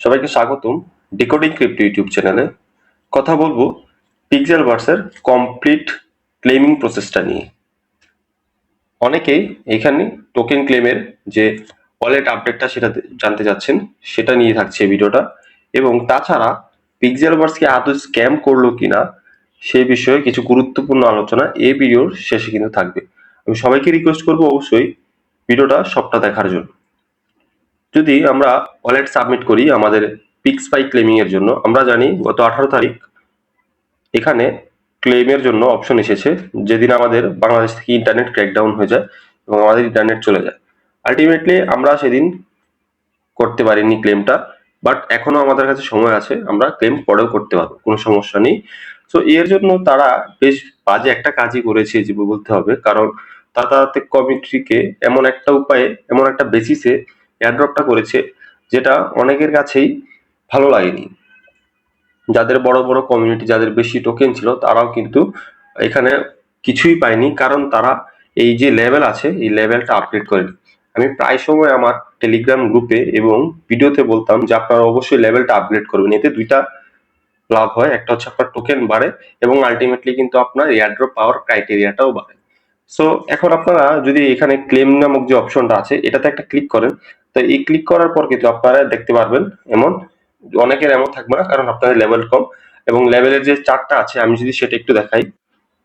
সবাইকে স্বাগতম decoding crypto YouTube চ্যানেলে। কথা বলবো পিক্সেলভার্সের কমপ্লিট ক্লেমিং প্রসেসটা নিয়ে। অনেকেই এখানে টোকেন ক্লেমের যে ওয়ালেট আপডেটটা সেটা জানতে চাচ্ছেন, সেটা নিয়ে থাকছে ভিডিওটা। এবং তাছাড়া পিক্সেলভার্সকে আদৌ স্ক্যাম করলো কিনা সেই বিষয়ে কিছু গুরুত্বপূর্ণ আলোচনা এই ভিডিওর শেষে কিন্তু থাকবে। আমি সবাইকে রিকোয়েস্ট করবো অবশ্যই ভিডিওটা সবটা দেখার জন্য। যদি আমরা ওয়ালেট সাবমিট করি আমাদের পিক্সপাই ক্লেমিং এর জন্য, আমরা জানি গত 18 তারিখ এখানে ক্লেমের জন্য অপশন এসেছে, যেদিন আমাদের বাংলাদেশ থেকে ইন্টারনেট ক্র্যাকডাউন হয়ে যায় এবং আমাদের ইন্টারনেট চলে যায়। আলটিমেটলি আমরা সেদিন করতে পারিনি ক্লেমটা, বাট এখনো আমাদের কাছে সময় আছে, আমরা ক্লেম পরেও করতে পারবো, কোনো সমস্যা নেই। সো এর জন্য তারা বেশ বাজে একটা কাজই করেছে যে বলতে হবে, কারণ তারা কমিউনিটিকে এমন একটা উপায়ে, এমন একটা বেসিসে এয়ারড্রপটা করেছে যেটা অনেকের কাছেই ভালো লাগেনি। যাদের বড় বড় কমিউনিটি, যাদের বেশি টোকেন ছিল, তারাও কিন্তু এখানে কিছুই পায়নি, কারণ তারা এই যে লেভেল আছে এই লেভেলটা আপডেট করেনি। আমি প্রায় সময় আমার টেলিগ্রাম গ্রুপে এবং ভিডিওতে বলতাম যে আপনারা অবশ্যই লেভেলটা আপগ্রেড করবেন, এতে দুইটা লাভ হয়। একটা হচ্ছে আপনার টোকেন বাড়ে এবং আলটিমেটলি কিন্তু আপনার এয়ারড্রপ পাওয়ার ক্রাইটেরিয়াটাও বাড়ে। সো এখন আপনারা যদি এখানে ক্লেম নামক যে অপশনটা আছে এটাতে একটা ক্লিক করেন, তো এই ক্লিক করার পর কিন্তু আপনারা দেখতে পারবেন এমন, অনেকের এমন থাকবে না কারণ আপনাদের লেভেল কম। এবং লেভেলের যে চার্টটা আছে আমি যদি সেটা একটু দেখাই,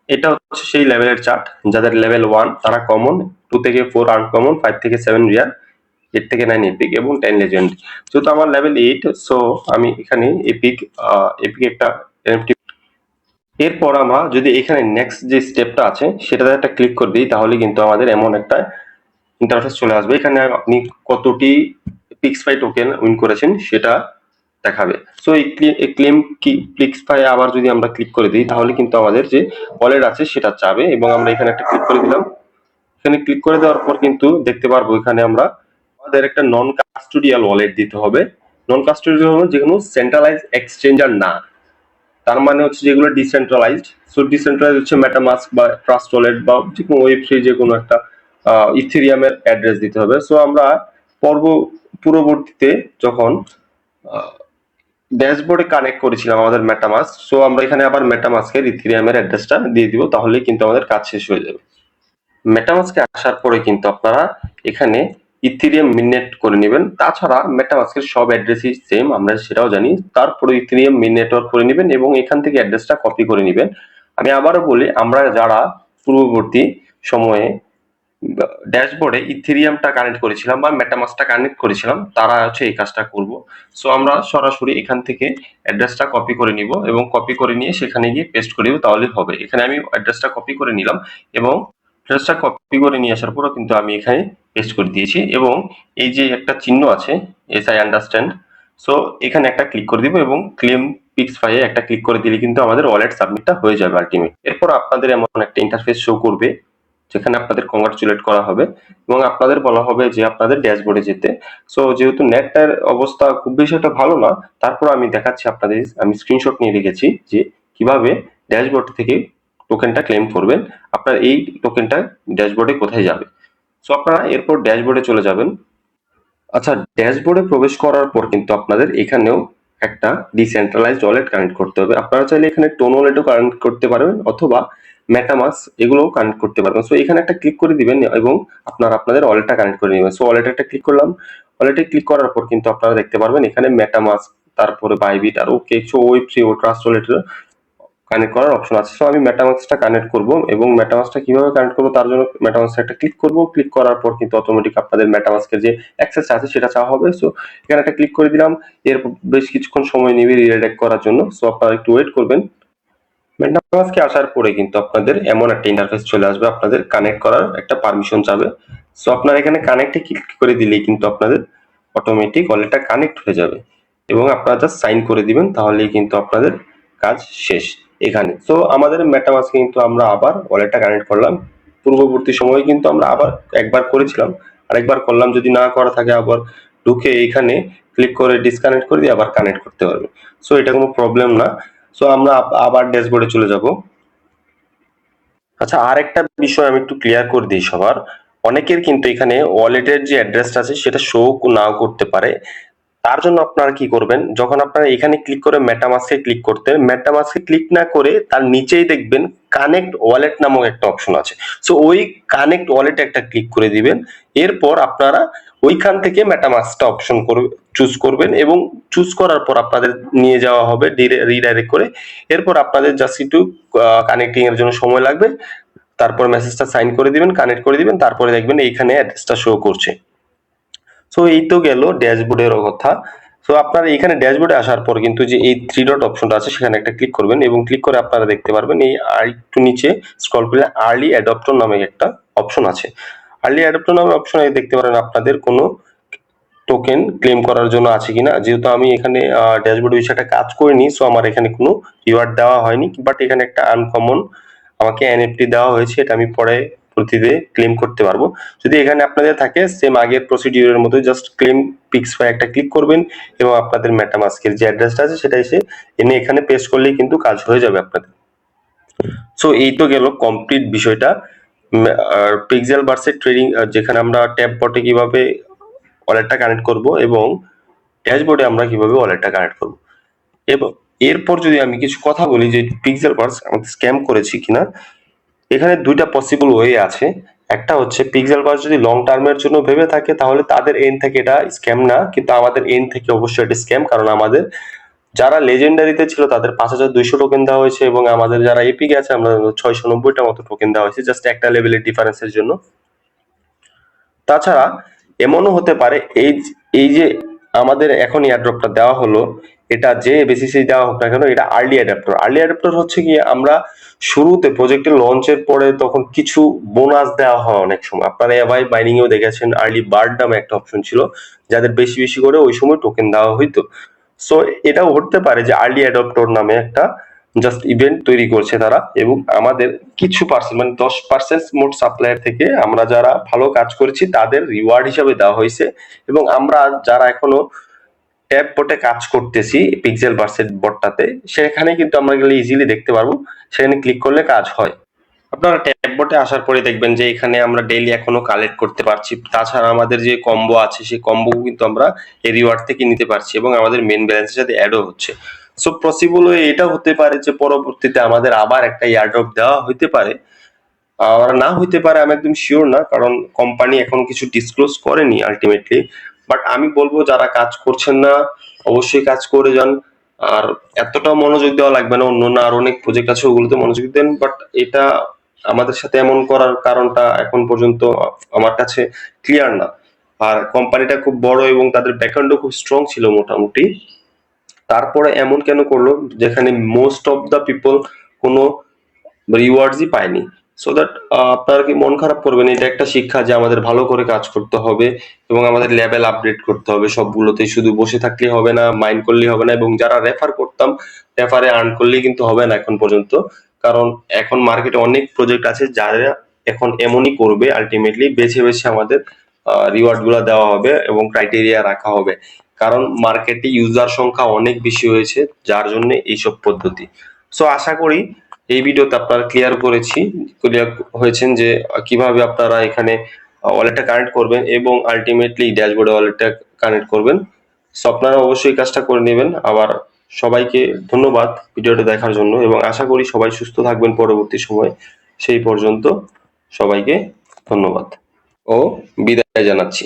এটা হচ্ছে সেই লেভেলের চার্ট। যাদের লেভেল 1 তারা কমন, 2 থেকে 4 আনকমন, 5 থেকে 7 রিয়ার, 8 থেকে 9 এপিক এবং 10 লেজেন্ড। যেহেতু আমার লেভেল 8, সো আমি এখানে এপিক একটা এনএফটি। এরপর আমরা যদি এখানে নেক্সট যে স্টেপটা আছে সেটাতে একটা ক্লিক করে দিই, তাহলে কিন্তু আমাদের এমন একটা ইন্টারফেস চলে আসবে। এখানে আপনি কতটি পিক্সপাই টোকেন উইন করেছেন সেটা দেখাবে। সো এই ক্লেম কি পিক্সপাই আবার যদি আমরা ক্লিক করে দিই, তাহলে কিন্তু আমাদের যে ওয়ালেট আছে সেটা চাবে এবং আমরা এখানে একটা ক্লিক করে দিলাম। এখানে ক্লিক করে দেওয়ার পর কিন্তু দেখতে পারবো এখানে আমরা আমাদের একটা নন কাস্টোডিয়াল ওয়ালেট দিতে হবে। নন কাস্টোডিয়াল হলো যেগুলো সেন্ট্রালাইজ এক্সচেঞ্জার না, তার মানে হচ্ছে যেগুলো ডিসেন্ট্রালাইজড। সো ডিসেন্ট্রালাইজ হচ্ছে মেটামাস্ক বা ট্রাস্ট ওয়ালেট বা যে কোনো ওয়েব3 যে কোনো একটা ইথেরিয়ামের অ্যাড্রেস দিতে হবে। সো আমরা পূর্ববর্তীতে যখন ড্যাশবোর্ডে কানেক্ট করেছিলাম আমাদের মেটামাস্ক, সো আমরা এখানে আবার মেটামাস্কের ইথেরিয়ামের অ্যাড্রেসটা দিয়ে দিব, তাহলেই কিন্তু আমাদের কাজ শেষ হয়ে যাবে। মেটামাস্কে আসার পরে কিন্তু আপনারা এখানে ইথেরিয়াম মিননেট করে নেবেন। তাছাড়া মেটামাস্কের সব অ্যাড্রেসই সেম, আমরা সেটাও জানি। তারপরে ইথেরিয়াম মিন নেটওয়ার্ক করে নেবেন এবং এখান থেকে অ্যাড্রেসটা কপি করে নেবেন। আমি আবারও বলি, আমরা যারা পূর্ববর্তী সময়ে ড্যাশবোর্ডে ইথেরিয়ামটা কানেক্ট করেছিলাম বা মেটামাস্কটা কানেক্ট করেছিলাম, তারা হচ্ছে এই কাজটা করব। সো আমরা সরাসরি এখান থেকে অ্যাড্রেসটা কপি করে নিব এবং কপি করে নিয়ে সেখানে গিয়ে পেস্ট করে দিব, তাহলে হবে। এখানে আমি অ্যাড্রেসটা কপি করে নিলাম এবং অ্যাড্রেসটা কপি করে নিয়ে আসার পরও কিন্তু আমি এখানে পেস্ট করে দিয়েছি এবং এই যে একটা চিহ্ন আছে এস আই আন্ডারস্ট্যান্ড, সো এখানে একটা ক্লিক করে দিব এবং ক্লেম পিক্সপাই একটা ক্লিক করে দিলে কিন্তু আমাদের ওয়ালেট সাবমিটটা হয়ে যাবে আলটিমেট। এরপর আপনাদের এমন একটা ইন্টারফেস শো করবে যেখানে আপনাদের কংগ্রাচুলেট করা হবে এবং আপনাদের বলা হবে যে আপনাদের ড্যাশবোর্ডে যেতে। সো যেহেতু নেটটার অবস্থা খুব বেশি একটা ভালো না, তারপর আমি দেখাচ্ছি আপনাদের, আমি স্ক্রিনশট নিয়ে রেখেছি যে কিভাবে ড্যাশবোর্ড থেকে টোকেনটা ক্লেম করবেন। আপনার এই টোকেনটা ড্যাশবোর্ডে কোথায় যাবে। সো আপনারা এরপর ড্যাশবোর্ডে চলে যাবেন। আচ্ছা, ড্যাশবোর্ডে প্রবেশ করার পর কিন্তু আপনাদের এখানেও একটা ডিসেন্ট্রালাইজড ওয়ালেট কানেক্ট করতে হবে। আপনারা চাইলে এখানে টোন ওয়ালেটও কানেক্ট করতে পারবেন অথবা মেটামাস্ক এগুলোও কানেক্ট করতে পারবেন। সো এখানে একটা ক্লিক করে দিবেন এবং আপনাদের ওয়ালেটটা কানেক্ট করে নেবেন। সো ওয়ালেটে একটা ক্লিক করলাম। ওয়ালেটে ক্লিক করার পর কিন্তু আপনারা দেখতে পারবেন এখানে মেটামাস্ক, তারপরে বাইবিট আর ওকে ওয়েব3 ও ট্রাস্ট ওয়ালেটের কানেক্ট করার অপশন আছে। সো আমি মেটামাস্কটা কানেক্ট করব এবং মেটামাস্কটা কিভাবে কানেক্ট করব তার জন্য মেটামাস্কে একটা ক্লিক করব। ক্লিক করার পর কিন্তু অটোমেটিক আপনাদের মেটামাস্কের যে অ্যাক্সেস আছে সেটা চাওয়া হবে। সো এখানে একটা ক্লিক করে দিলাম। এরপর বেশ কিছুক্ষণ সময় নেবে রিডাইরেক্ট করার জন্য। সো আপনারা একটু ওয়েট করবেন। মেটামাস্কে আসার পরে কিন্তু আপনাদের এমন একটা ইন্টারফেস চলে আসবে, আপনাদের কানেক্ট করার একটা পারমিশন চাবে। সো আপনারা এখানে কানেক্টে ক্লিক করে দিলেই কিন্তু আপনাদের অটোমেটিক ওয়ালেটটা কানেক্ট হয়ে যাবে এবং আপনারা জাস্ট সাইন করে দিবেন, তাহলেই কিন্তু আপনাদের কাজ শেষ এখানে। সো আমাদের মেটামাস্কে কিন্তু আমরা আবার ওয়ালেটটা কানেক্ট করলাম। পূর্ববর্তী সময়ে কিন্তু আমরা আবার একবার করেছিলাম, আরেকবার করলাম। যদি না করা থাকে আবার ঢুকে এখানে ক্লিক করে ডিসকানেক্ট করে দিয়ে আবার কানেক্ট করতে পারবে। সো এটা কোনো প্রবলেম না। সো আমরা আবার ড্যাশবোর্ডে চলে যাব। আচ্ছা, আর একটা বিষয় আমি একটু ক্লিয়ার করে দিই সবার। অনেকের কিন্তু এখানে ওয়ালেটের যে অ্যাড্রেসটা আছে সেটা শো নাও করতে পারে। তার জন্য আপনারা কি করবেন, যখন আপনারা এখানে ক্লিক করে মেটামাস্কে ক্লিক করতেন, মেটামাস্কে ক্লিক না করে তার নিচেই দেখবেন কানেক্ট ওয়ালেট নামক একটা অপশন আছে। সো ওই কানেক্ট ওয়ালেটে একটা ক্লিক করে দিবেন। এরপর আপনারা ওইখান থেকে মেটামাস্কটা অপশন করে চুজ করবেন এবং চুজ করার পর আপনাদের নিয়ে যাওয়া হবে রিডাইরেক্ট করে। এরপর আপনাদের জাস্ট একটু কানেক্টিং এর জন্য সময় লাগবে, তারপর মেসেজটা সাইন করে দিবেন, কানেক্ট করে দিবেন, তারপরে দেখবেন এইখানে অ্যাড্রেসটা শো করছে। সো এই তো গেল ড্যাশবোর্ডের কথা। সো আপনারা এখানে ড্যাশবোর্ডে আসার পর কিন্তু যে এই থ্রি ডট অপশনটা আছে সেখানে একটা ক্লিক করবেন এবং ক্লিক করে আপনারা দেখতে পারবেন এই আর একটু নিচে স্ক্রল করলে আর্লি অ্যাডপ্টর নামে একটা অপশন আছে। আর্লি অ্যাডপ্টর নামে অপশনে দেখতে পারেন আপনাদের কোনো টোকেন ক্লেম করার জন্য আছে কিনা। যেহেতু আমি এখানে ড্যাশবোর্ড বিষয়টা কাজ করিনি, সো আমার এখানে কোনো রিওয়ার্ড দেওয়া হয়নি, বাট এখানে একটা আনকমন আমাকে এনএফটি দেওয়া হয়েছে, এটা আমি পরে প্রতিতে ক্লেম করতে পারবো। যদি এখানে আপনাদের থাকে সেম আগের প্রসিডিউরের মতো জাস্ট ক্লেম পিক্সফাই একটা ক্লিক করবেন এবং আপনাদের মেটামাস্কের যে অ্যাড্রেসটা আছে সেটা এসে এনে এখানে পেস্ট করলেই কিন্তু কাজ হয়ে যাবে আপনাদের। সো এই তো গেল কমপ্লিট বিষয়টা। আর পিক্সেল ভার্সের ট্রেডিং যেখানে আমরা ট্যাব বটে কিভাবে ওয়ালেটটা কানেক্ট করব এবং ড্যাশবোর্ডে আমরা কিভাবে ওয়ালেটটা কানেক্ট করব। এবং এরপর যদি আমি কিছু কথা বলি যে পিক্সেল ভার্স আমাদের স্ক্যাম করেছি কিনা, এখানে দুইটা পসিবল ওয়ে আছে। একটা হচ্ছে পিক্সেল ভার্স যদি লং টার্মের জন্য ভেবে থাকে তাহলে তাদের এন্ড থেকে এটা স্ক্যাম না, কিন্তু আমাদের এন্ড থেকে অবশ্যই এটা স্ক্যাম, কারণ আমাদের যারা লেজেন্ডারিতে ছিল তাদের 5200 টোকেন দেওয়া হয়েছে এবং আমাদের যারা এপিকে আছে আমরা 690টা মতো টোকেন দেওয়া হয়েছে জাস্ট একটা লেভেলের ডিফারেন্সের জন্য। তাছাড়া এমনও হতে পারে এই যে আমাদের এখন এয়ারড্রপটা দেওয়া হলো, এটা যে বেসিসে দেওয়া হোক না কেন এটা আর্লি অ্যাডাপ্টার। আর্লি অ্যাডাপ্টার হচ্ছে কি আমরা শুরুতে প্রজেক্টের লঞ্চের পরে তখন কিছু বোনাস দেওয়া হয় অনেক সময়। আপনারা এভাবে বাইনিং এও দেখেছেন আর্লি বার্ড নামে একটা অপশন ছিল যাদের বেশি বেশি করে ওই সময় টোকেন দেওয়া হইতো। সো এটাও হতে পারে যে আর্লি অ্যাডাপ্টার নামে একটা জাস্ট ইভেন্ট তৈরি করছে তারা এবং আমাদের কিছু পার্সেন্ট মানে 10% মোট সাপ্লায়ার থেকে আমরা যারা ভালো কাজ করেছি তাদের রিওয়ার্ড হিসাবে দেওয়া হয়েছে। এবং আমরা যারা এখনো ট্যাব বটে কাজ করতেছি পিক্সেল ভার্সের বটটাতে, সেখানে কিন্তু আমরা গেলে ইজিলি দেখতে পারবো, সেখানে ক্লিক করলে কাজ হয়। আপনারা ট্যাব বটে আসার পরে দেখবেন যে এখানে আমরা ডেইলি এখনো কালেক্ট করতে পারছি। তাছাড়া আমাদের যে কম্বো আছে সেই কম্বো কিন্তু আমরা এই রিওয়ার্ড থেকে নিতে পারছি এবং আমাদের মেন ব্যালেন্সের সাথে অ্যাডও হচ্ছে। সো পসিবল এটা হতে পারে যে পরবর্তীতে আমাদের আবার একটা এয়ারড্রপ দেওয়া হইতে পারে, আর না হইতে পারে আমি একদম শিওর না, কারণ কোম্পানি এখন কিছু ডিসক্লোজ করেনি আলটিমেটলি। বাট আমি বলবো যারা কাজ করছেন না অবশ্যই কাজ করে যান, আর এতটা মনোযোগ দেওয়া লাগবে না, অন্য আর অনেক প্রজেক্ট আছে ওগুলোতে মনোযোগ দেন। বাট এটা আমাদের সাথে এমন করার কারণটা এখন পর্যন্ত আমার কাছে ক্লিয়ার না। আর কোম্পানিটা খুব বড় এবং তাদের ব্যাকগ্রাউন্ডও খুব স্ট্রং ছিল মোটামুটি, তারপরে এমন কেন করলো যেখানে মোস্ট অফ দ্য পিপল কোনো রিওয়ার্ডসই পায়নি। সো দ্যাট আপনারা কি মন খারাপ করবেন, এটা একটা শিক্ষা যে আমাদের ভালো করে কাজ করতে হবে এবং আমাদের লেভেল আপডেট করতে হবে সবগুলোতে। শুধু বসে থাকলেই হবে না, মাইন্ড করলেই হবে না, এবং যারা রেফার করতাম রেফারে আর্ন করলেই কিন্তু হবে না এখন পর্যন্ত, কারণ এখন মার্কেটে অনেক প্রজেক্ট আছে যারা এখন এমনই করবে। আলটিমেটলি বেছে বেছে আমাদের রিওয়ার্ড গুলা দেওয়া হবে এবং ক্রাইটেরিয়া রাখা হবে, কারণ মার্কেটে ইউজার সংখ্যা অনেক বেশি হয়েছে যার জন্য এইসব পদ্ধতি। সো আশা করি এই ভিডিওতে আপনারা ক্লিয়ার হয়েছেন যে কিভাবে আপনারা এখানে ওয়ালেটটা কানেক্ট করবেন এবং আলটিমেটলি ড্যাশবোর্ডে ওয়ালেটটা কানেক্ট করবেন। সো আপনারা অবশ্যই কাজটা করে নেবেন। আবার সবাইকে ধন্যবাদ ভিডিওটা দেখার জন্য এবং আশা করি সবাই সুস্থ থাকবেন পরবর্তী সময়। সেই পর্যন্ত সবাইকে ধন্যবাদ ও বিদায় জানাচ্ছি।